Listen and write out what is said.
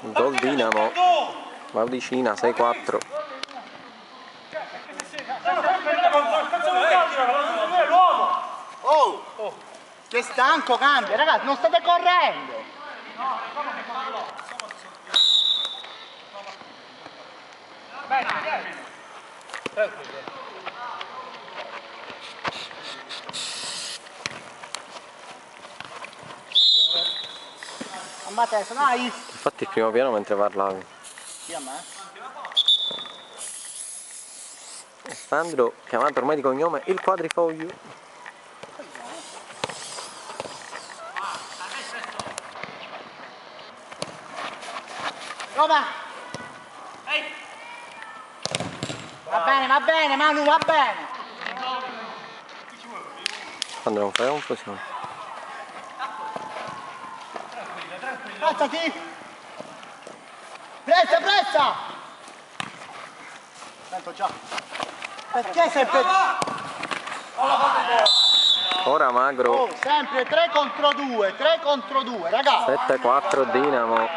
Gol Dinamo, Valdicina 6-4. Oh, che stanco, cambia, ragazzi, non state correndo. Ammate, dai. Infatti il primo piano mentre parlavi. Sì, a me. Sandro, chiamato ormai di cognome il quadrifoglio. Roma! Va bene, Manu, va bene! Sandro, non fai confusione. Passati! Pressa! Sento già. Perché sempre... Ora Magro. Oh, sempre 3 contro 2, ragazzi! 7-4 Dinamo.